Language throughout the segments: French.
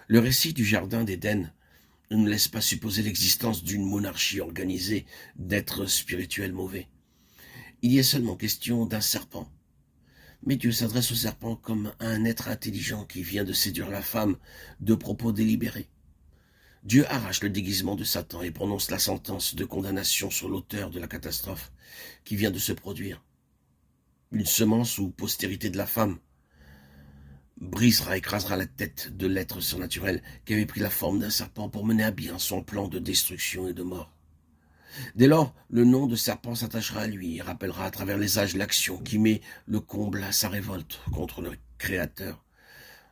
Le récit du jardin d'Éden ne nous laisse pas supposer l'existence d'une monarchie organisée d'êtres spirituels mauvais. Il y est seulement question d'un serpent. Mais Dieu s'adresse au serpent comme à un être intelligent qui vient de séduire la femme de propos délibérés. Dieu arrache le déguisement de Satan et prononce la sentence de condamnation sur l'auteur de la catastrophe qui vient de se produire. Une semence ou postérité de la femme brisera, écrasera la tête de l'être surnaturel qui avait pris la forme d'un serpent pour mener à bien son plan de destruction et de mort. Dès lors, le nom de serpent s'attachera à lui et rappellera à travers les âges l'action qui met le comble à sa révolte contre le Créateur.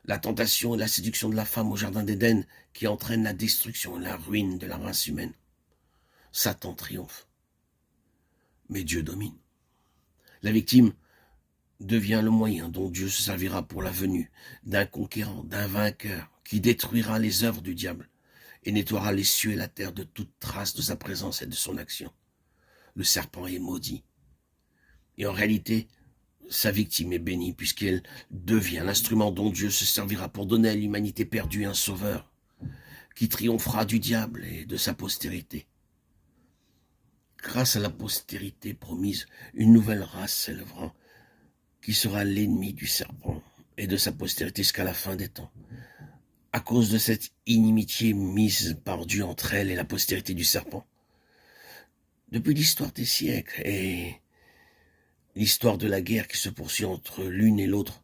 La tentation et la séduction de la femme au jardin d'Éden qui entraîne la destruction et la ruine de la race humaine. Satan triomphe, mais Dieu domine. La victime devient le moyen dont Dieu se servira pour la venue d'un conquérant, d'un vainqueur, qui détruira les œuvres du diable et nettoiera les cieux et la terre de toute trace de sa présence et de son action. Le serpent est maudit. Et en réalité, sa victime est bénie puisqu'elle devient l'instrument dont Dieu se servira pour donner à l'humanité perdue un sauveur qui triomphera du diable et de sa postérité. Grâce à la postérité promise, une nouvelle race s'élèvera qui sera l'ennemi du serpent et de sa postérité jusqu'à la fin des temps. À cause de cette inimitié mise par Dieu entre elle et la postérité du serpent. Depuis l'histoire des siècles et l'histoire de la guerre qui se poursuit entre l'une et l'autre,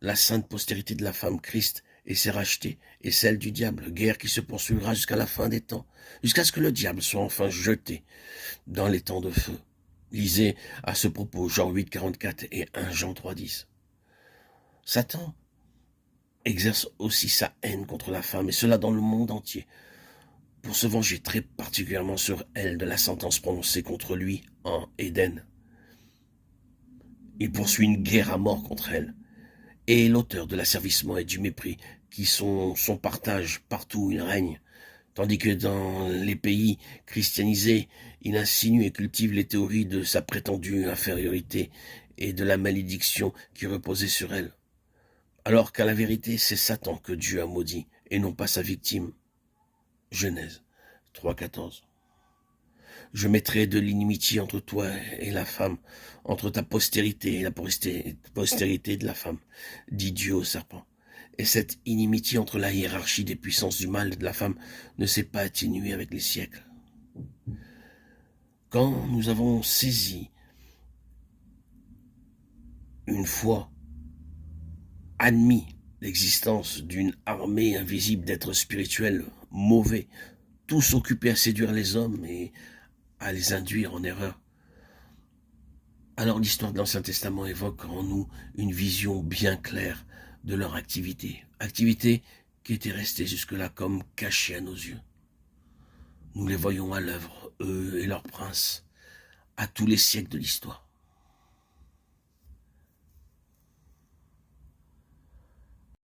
la sainte postérité de la femme Christ et ses rachetés, et celle du diable, guerre qui se poursuivra jusqu'à la fin des temps, jusqu'à ce que le diable soit enfin jeté dans les temps de feu. Lisez à ce propos Jean 8, 44 et 1 Jean 3, 10. Satan exerce aussi sa haine contre la femme, et cela dans le monde entier, pour se venger très particulièrement sur elle de la sentence prononcée contre lui en Éden. Il poursuit une guerre à mort contre elle, et l'auteur de l'asservissement et du mépris, qui sont son partage partout où il règne, tandis que dans les pays christianisés, il insinue et cultive les théories de sa prétendue infériorité et de la malédiction qui reposait sur elle. Alors qu'à la vérité, c'est Satan que Dieu a maudit, et non pas sa victime. Genèse 3, 14. Je mettrai de l'inimitié entre toi et la femme, entre ta postérité et la postérité de la femme, dit Dieu au serpent. Et cette inimitié entre la hiérarchie des puissances du mal et de la femme ne s'est pas atténuée avec les siècles. Quand nous avons saisi une fois admis l'existence d'une armée invisible d'êtres spirituels mauvais, tous occupés à séduire les hommes et à les induire en erreur, alors l'histoire de l'Ancien Testament évoque en nous une vision bien claire de leur activité qui était restée jusque-là comme cachée à nos yeux. Nous les voyons à l'œuvre, eux et leurs princes, à tous les siècles de l'histoire.